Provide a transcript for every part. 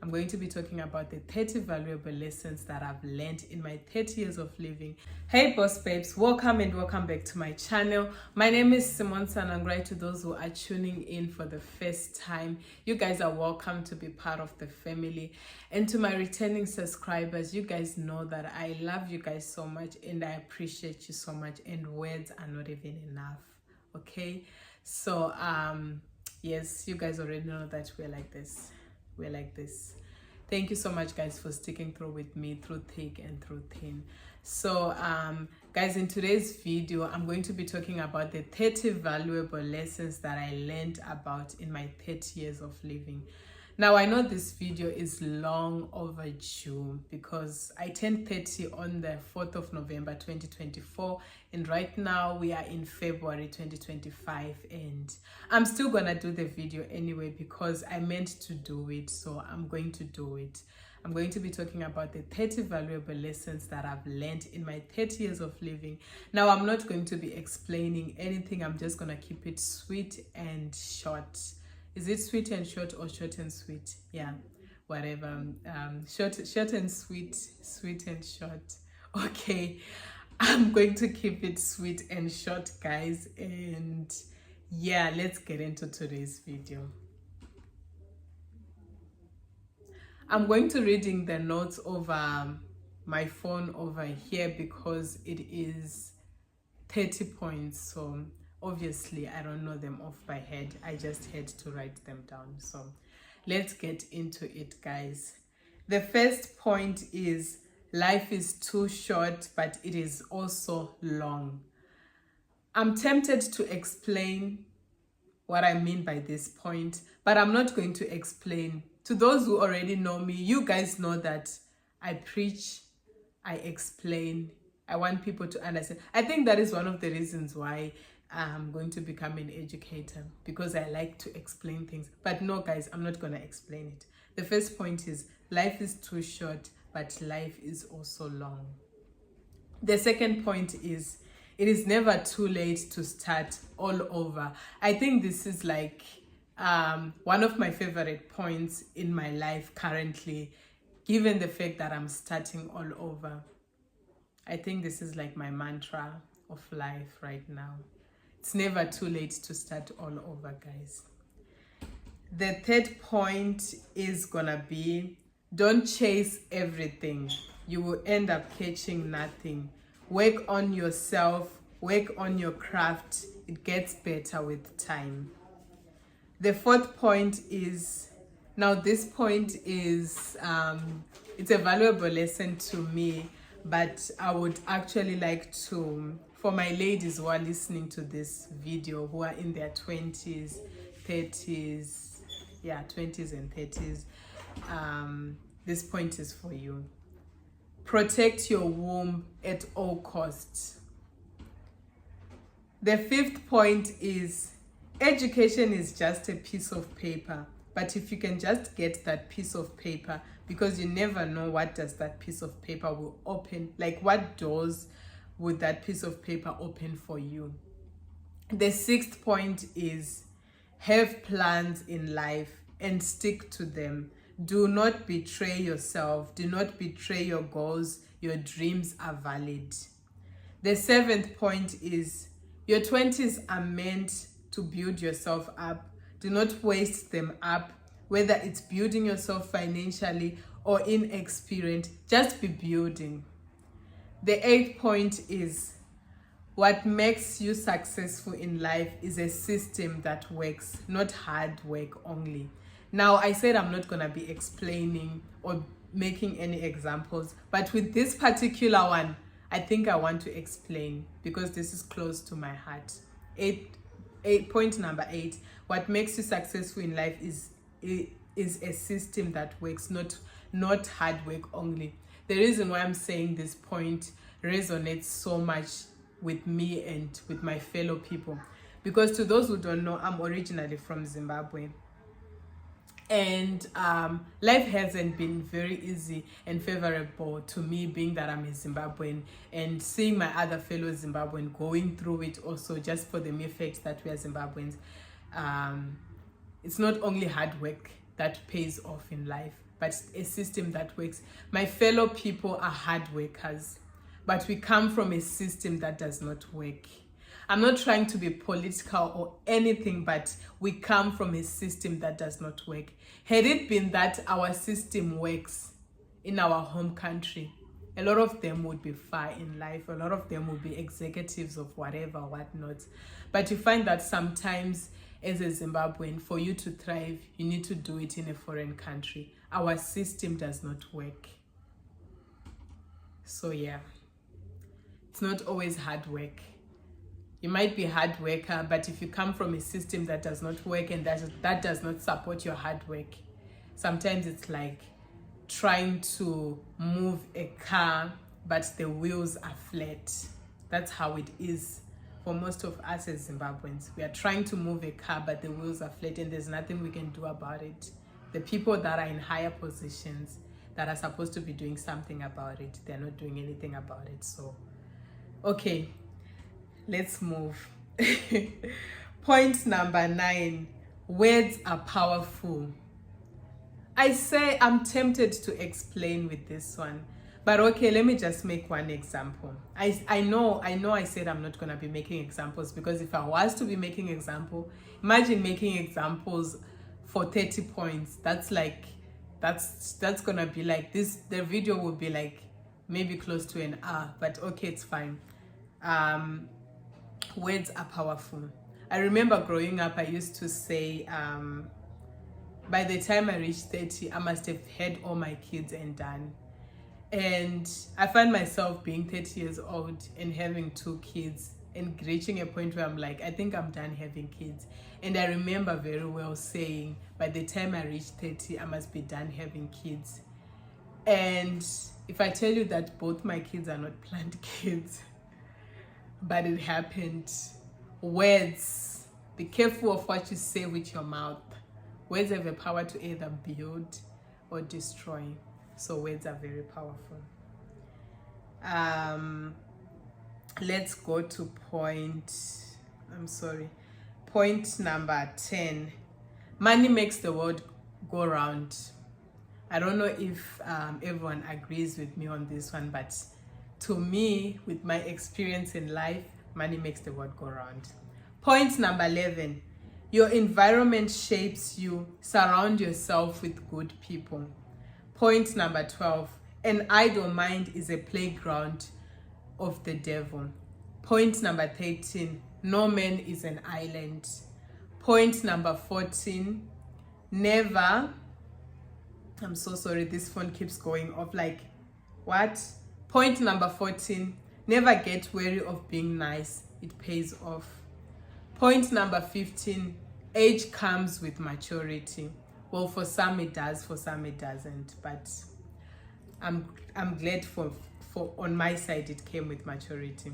I'm going to be talking about the 30 valuable lessons that I've learned in my 30 years of living. Hey boss babes, welcome back to my channel. My name is Simone Sanangrai. To those who are tuning in for the first time, you guys are welcome to be part of the family. And to my returning subscribers, you guys know that I love you guys so much and I appreciate you so much, and words are not even enough. Okay, so yes, you guys already know that we're like this. Thank you so much, guys, for sticking through with me through thick and through thin. So guys, in today's video I'm going to be talking about the 30 valuable lessons that I learned about in my 30 years of living. Now, I know this video is long overdue because I turned 30 on the 4th of November 2024, and right now we are in February 2025, and I'm still gonna do the video anyway because I meant to do it, so I'm going to do it. I'm going to be talking about the 30 valuable lessons that I've learned in my 30 years of living. Now, I'm not going to be explaining anything. I'm just gonna keep it sweet and short. Is it sweet and short or short and sweet? Yeah, whatever. Short and sweet, sweet and short. Okay, I'm going to keep it sweet and short, guys. And yeah, let's get into today's video. I'm going to reading the notes over my phone over here because it is 30 points. So obviously I don't know them off by head. I just had to write them down. So let's get into it, guys. The first point is life is too short, but it is also long. I'm tempted to explain what I mean by this point, but I'm not going to explain. To those who already know me, you guys know that I preach, I explain, I want people to understand. I think that is one of the reasons why I'm going to become an educator, because I like to explain things. But no, guys, I'm not going to explain it. The first point is life is too short, but life is also long. The second point is it is never too late to start all over. I think this is like one of my favorite points in my life currently, given the fact that I'm starting all over. I think this is like my mantra of life right now. It's never too late to start all over, guys. The third point is gonna be don't chase everything. You will end up catching nothing. Work on yourself, work on your craft. It gets better with time. The fourth point is, now this point is, it's a valuable lesson to me, but I would actually like to, for my ladies who are listening to this video, who are in their 20s, 30s, yeah, 20s and 30s, this point is for you. Protect your womb at all costs. The fifth point is education is just a piece of paper, but if you can just get that piece of paper, because you never know what does that piece of paper will open, like what doors would that piece of paper open for you. The sixth point is have plans in life and stick to them. Do not betray yourself. Do not betray your goals. Your dreams are valid. The seventh point is your 20s are meant to build yourself up. Do not waste them up, whether it's building yourself financially or in experience. Just be building. The eighth point is what makes you successful in life is a system that works, not hard work only. Now, I said I'm not gonna be explaining or making any examples, but with this particular one, I think I want to explain because this is close to my heart. Point number 8, what makes you successful in life is a system that works, not hard work only. The reason why I'm saying this point resonates so much with me and with my fellow people, because to those who don't know, I'm originally from Zimbabwe, and life hasn't been very easy and favorable to me, being that I'm a Zimbabwean, and seeing my other fellow Zimbabwean going through it also, just for the mere fact that we are Zimbabweans. It's not only hard work that pays off in life, but a system that works. My fellow people are hard workers, but we come from a system that does not work. I'm not trying to be political or anything, but we come from a system that does not work. Had it been that our system works in our home country, a lot of them would be far in life. A lot of them would be executives of whatever, whatnot. But you find that sometimes as a Zimbabwean, for you to thrive, you need to do it in a foreign country. Our system does not work. So yeah, it's not always hard work. You might be a hard worker, but if you come from a system that does not work and that does not support your hard work, sometimes it's like trying to move a car, but the wheels are flat. That's how it is for most of us as Zimbabweans. We are trying to move a car, but the wheels are flat and there's nothing we can do about it. The people that are in higher positions that are supposed to be doing something about it, they're not doing anything about it. So, okay. Let's move. Point number 9. Words are powerful. I say I'm tempted to explain with this one, but okay, let me just make one example. I know I said I'm not gonna be making examples, because if I was to be making example, imagine making examples for 30 points. That's gonna be like this. The video will be like maybe close to an hour, but okay, it's fine. Words are powerful. I remember growing up, I used to say, by the time I reached 30, I must have had all my kids and done. And I find myself being 30 years old and having 2 kids and reaching a point where I'm like, I think I'm done having kids. And I remember very well saying, by the time I reach 30, I must be done having kids. And if I tell you that both my kids are not planned kids, but it happened. Words. Be careful of what you say with your mouth. Words have the power to either build or destroy. So words are very powerful. Let's go to point number 10. Money makes the world go round. I don't know if everyone agrees with me on this one, but to me, with my experience in life, money makes the world go round. Point number 11. Your environment shapes you. Surround yourself with good people. Point number 12. An idle mind is a playground of the devil. Point number 13. No man is an island. Point number 14. Never. I'm so sorry, this phone keeps going off. Like, what? Point number 14. Never get weary of being nice. It pays off. Point number 15. Age comes with maturity. Well, for some it does, for some it doesn't. But I'm glad for on my side it came with maturity.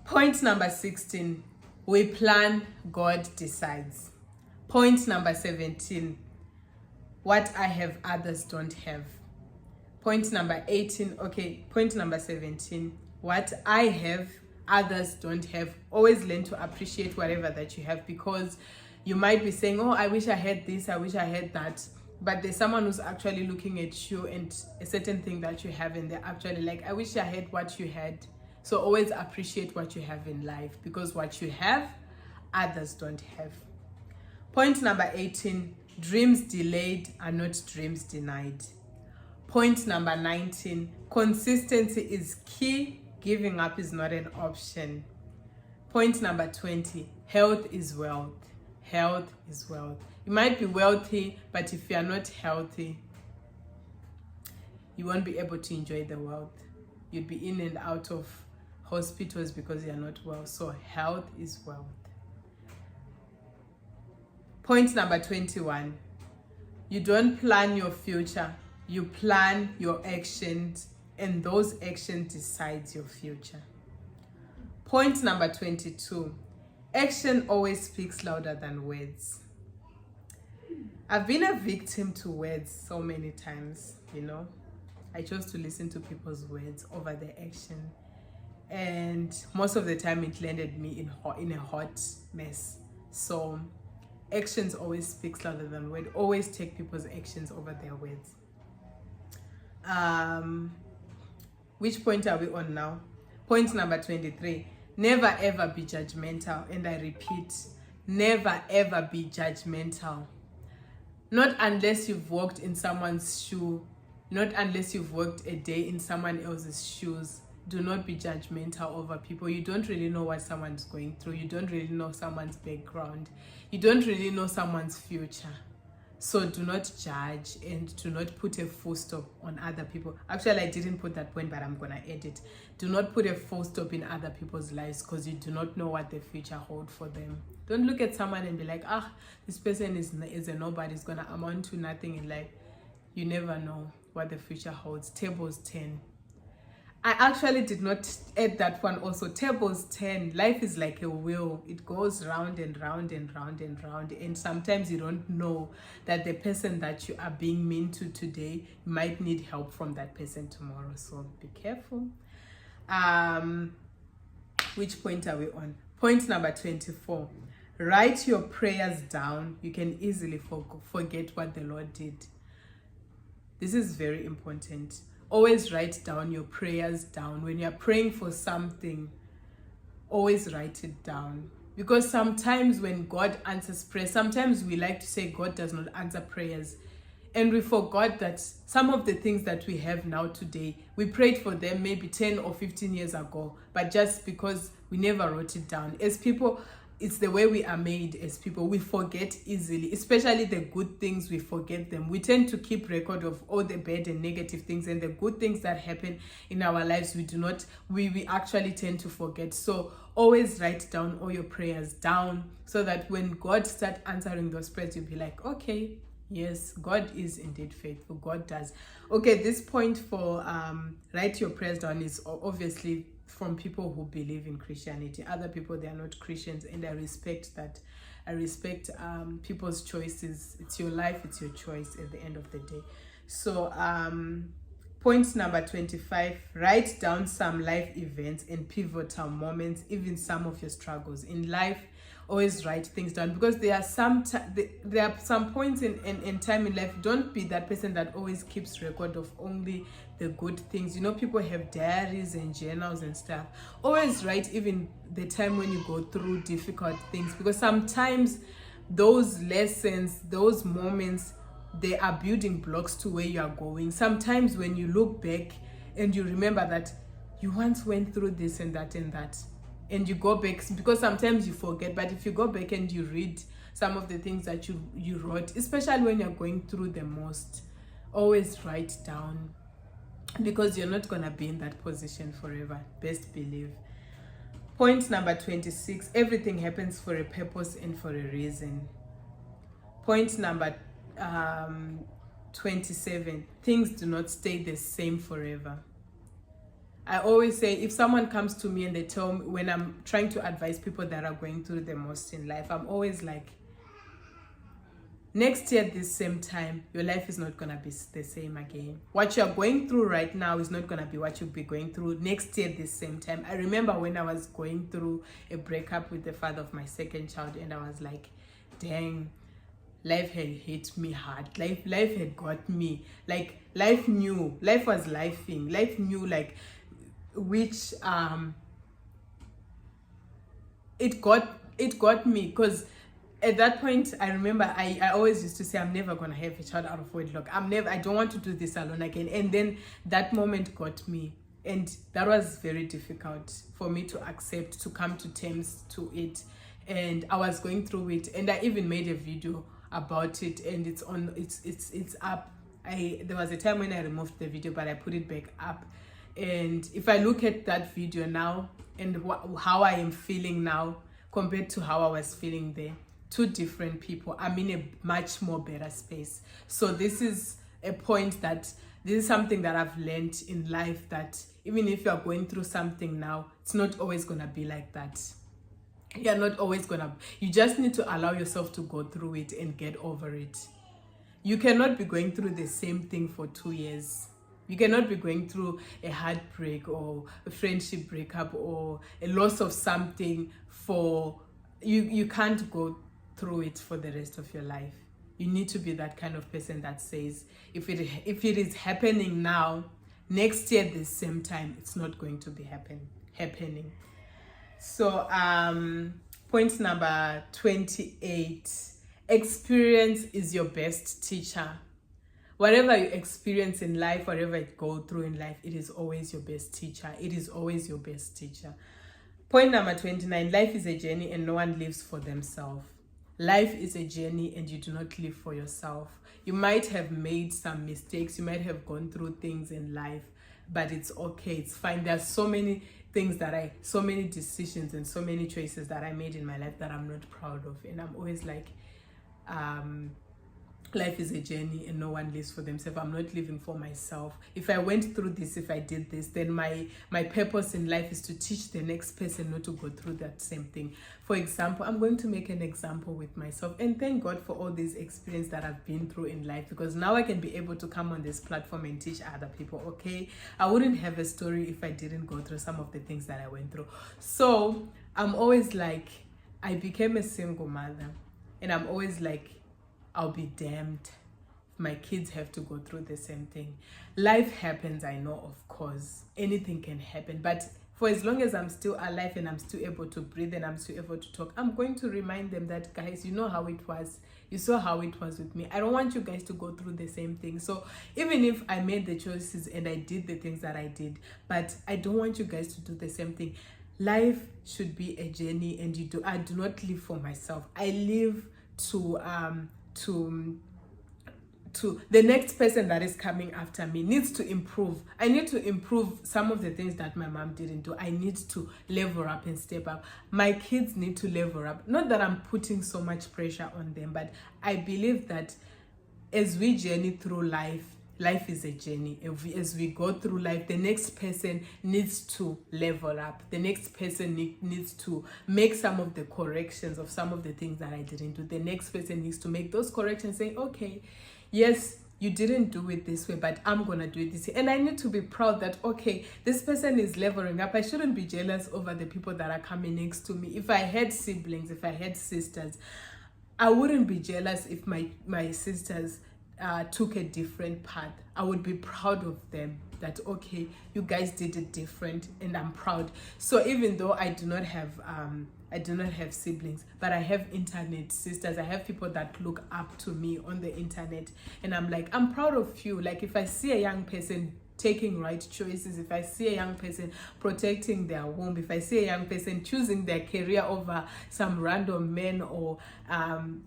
Point number 16. We plan, God decides. Point number 17. What I have, others don't have. Point number 18. Okay, point number 17. What I have, others don't have. Always learn to appreciate whatever that you have, because you might be saying, oh, I wish I had this, I wish I had that. But there's someone who's actually looking at you and a certain thing that you have, and they're actually like, I wish I had what you had. So always appreciate what you have in life, because what you have, others don't have. Point number 18. Dreams delayed are not dreams denied. Point number 19. Consistency is key. Giving up is not an option. Point number 20. Health is wealth. Health is wealth. You might be wealthy, but if you are not healthy, you won't be able to enjoy the wealth. You'd be in and out of hospitals because you're not well. So health is wealth. Point number 21. You don't plan your future. You plan your actions, and those actions decide your future. Point number 22. Action always speaks louder than words. I've been a victim to words so many times, you know. I chose to listen to people's words over their action. And most of the time it landed me in a hot mess. So actions always speaks louder than words. Always take people's actions over their words. Which point are we on now? Point number 23. Never ever be judgmental. And I repeat, never ever be judgmental. Not unless you've walked in someone's shoe. Not unless you've worked a day in someone else's shoes. Do not be judgmental over people. You don't really know what someone's going through. You don't really know someone's background. You don't really know someone's future. So do not judge and do not put a full stop on other people. Actually, I didn't put that point, but I'm going to add it. Do not put a full stop in other people's lives because you do not know what the future holds for them. Don't look at someone and be like, this person is a nobody. It's going to amount to nothing in life. You never know what the future holds. Tables 10. I actually did not add that one also. Tables 10. Life is like a wheel. It goes round and round and round and round. And sometimes you don't know that the person that you are being mean to today might need help from that person tomorrow. So be careful. Which point are we on? Point number 24. Write your prayers down. You can easily forget what the Lord did. This is very important. Always write down your prayers down. When you're praying for something, always write it down. Because sometimes when God answers prayers, sometimes we like to say God does not answer prayers. And we forgot that some of the things that we have now today, we prayed for them maybe 10 or 15 years ago. But just because we never wrote it down. As people, it's the way we are made as people. We forget easily, especially the good things, we forget them. We tend to keep record of all the bad and negative things, and the good things that happen in our lives, we actually tend to forget. So always write down all your prayers down so that when God starts answering those prayers, you'll be like, okay, yes, God is indeed faithful. God does. Okay, this point for write your prayers down is obviously from people who believe in Christianity. Other people, they are not Christians, and I respect that. I respect people's choices. It's your life, it's your choice at the end of the day. So point number 25, write down some life events and pivotal moments, even some of your struggles in life. Always write things down, because there are some points in time in life. Don't be that person that always keeps record of only the good things. You know, people have diaries and journals and stuff. Always write even the time when you go through difficult things, because sometimes those lessons, those moments, they are building blocks to where you are going. Sometimes when you look back and you remember that you once went through this and that, and you go back, because sometimes you forget, but if you go back and you read some of the things that you wrote, especially when you're going through the most, always write down, because you're not going to be in that position forever. Best believe. Point number 26, everything happens for a purpose and for a reason. Point number 27, things do not stay the same forever. I always say, if someone comes to me and they tell me, when I'm trying to advise people that are going through the most in life, I'm always like, next year this same time, your life is not going to be the same again. What you're going through right now is not going to be what you'll be going through next year this same time. I remember when I was going through a breakup with the father of my second child, and I was like, dang, life had hit me hard. Life had got me. Like, life knew. Life was lifing. Life knew, like, which it got me, because at that point I remember I always used to say, I'm never gonna have a child out of wedlock. I don't want to do this alone again. And then that moment got me, and that was very difficult for me to accept, to come to terms to it. And I was going through it, and I even made a video about it, and it's up. There was a time when I removed the video, but I put it back up. And if I look at that video now and how I am feeling now compared to how I was feeling there, two different people. I'm in a much more better space. So this is a point that this is something that I've learned in life, that even if you're going through something now, it's not always gonna be like that. You're not always gonna, you just need to allow yourself to go through it and get over it. You cannot be going through the same thing for 2 years. You cannot be going through a heartbreak or a friendship breakup or a loss of something for, you can't go through it for the rest of your life. You need to be that kind of person that says, if it is happening now, next year the same time, it's not going to be happening. So point number 28, experience is your best teacher. Whatever you experience in life, whatever you go through in life, it is always your best teacher. It is always your best teacher. Point number 29, life is a journey and no one lives for themselves. Life is a journey and you do not live for yourself. You might have made some mistakes. You might have gone through things in life, but it's okay. It's fine. There are so many things so many decisions and so many choices that I made in my life that I'm not proud of. And I'm always like, life is a journey and no one lives for themselves. I'm not living for myself. If I went through this, if I did this, then my purpose in life is to teach the next person not to go through that same thing. For example, I'm going to make an example with myself, and thank God for all these experience that I've been through in life, because now I can be able to come on this platform and teach other people. Okay, I wouldn't have a story if I didn't go through some of the things that I went through. So I'm always like, I became a single mother, and I'm always like, I'll be damned if my kids have to go through the same thing. Life happens, I know, of course. Anything can happen. But for as long as I'm still alive and I'm still able to breathe and I'm still able to talk, I'm going to remind them that, guys, you know how it was. You saw how it was with me. I don't want you guys to go through the same thing. So even if I made the choices and I did the things that I did, but I don't want you guys to do the same thing. Life should be a journey, and I do not live for myself. I live to the next person that is coming after me needs to improve. I need to improve some of the things that my mom didn't do. I need to level up and step up. My kids need to level up. Not that I'm putting so much pressure on them, but I believe that as we journey through life is a journey. As we go through life, the next person needs to level up. The next person needs to make some of the corrections of some of the things that I didn't do. The next person needs to make those corrections, say, okay, yes, you didn't do it this way, but I'm gonna do it this way. And I need to be proud that, okay, this person is leveling up. I shouldn't be jealous over the people that are coming next to me. If I had siblings, if I had sisters, I wouldn't be jealous if my sisters took a different path. I would be proud of them that, okay, you guys did it different, and I'm proud. So even though I do not have siblings, but I have internet sisters. I have people that look up to me on the internet, and I'm like, I'm proud of you. Like, if I see a young person taking right choices, if I see a young person protecting their womb, if I see a young person choosing their career over some random men, or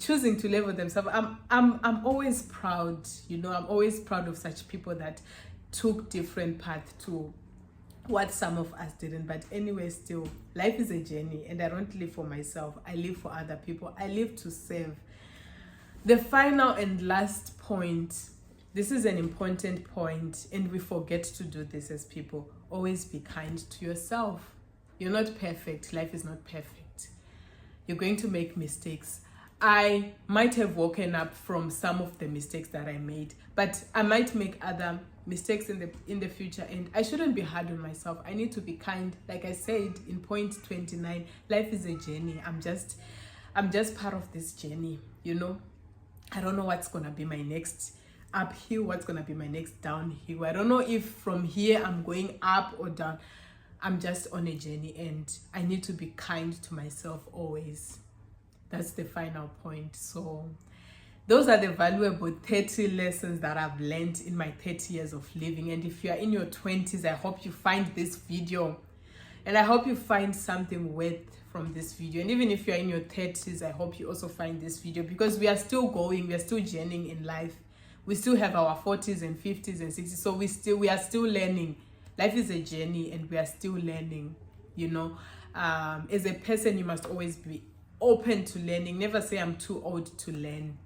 choosing to level themselves, I'm always proud. You know, I'm always proud of such people that took different paths to what some of us didn't. But anyway, still, life is a journey, and I don't live for myself. I live for other people. I live to serve. The final and last point, this is an important point, and we forget to do this as people. Always be kind to yourself. You're not perfect. Life is not perfect. You're going to make mistakes. I might have woken up from some of the mistakes that I made, but I might make other mistakes in the future, and I shouldn't be hard on myself. I need to be kind. Like I said in point 29, life is a journey. I'm just part of this journey, you know. I don't know what's gonna be my next uphill, what's gonna be my next downhill. I don't know if from here I'm going up or down. I'm just on a journey, and I need to be kind to myself always. That's the final point. So those are the valuable 30 lessons that I've learned in my 30 years of living. And if you are in your 20s, I hope you find this video, and I hope you find something worth from this video. And even if you're in your 30s, I hope you also find this video, because we are still going, we are still journeying in life. We still have our 40s and 50s and 60s, so we are still learning. Life is a journey, and we are still learning, you know. As a person, you must always be open to learning. Never say I'm too old to learn,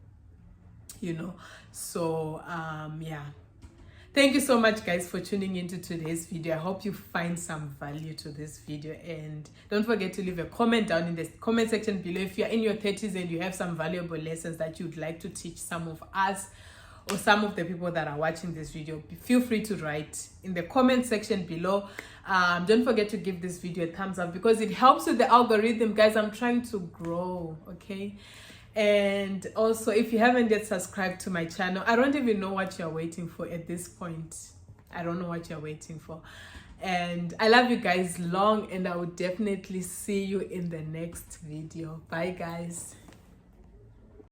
you know. So yeah, thank you so much, guys, for tuning into today's video. I hope you find some value to this video, and don't forget to leave a comment down in the comment section below if you're in your 30s and you have some valuable lessons that you'd like to teach some of us or some of the people that are watching this video. Feel free to write in the comment section below. Don't forget to give this video a thumbs up, because it helps with the algorithm, guys. I'm trying to grow, okay? And also, if you haven't yet subscribed to my channel, I don't even know what you're waiting for at this point. I don't know what you're waiting for. And I love you guys long, and I will definitely see you in the next video. Bye guys.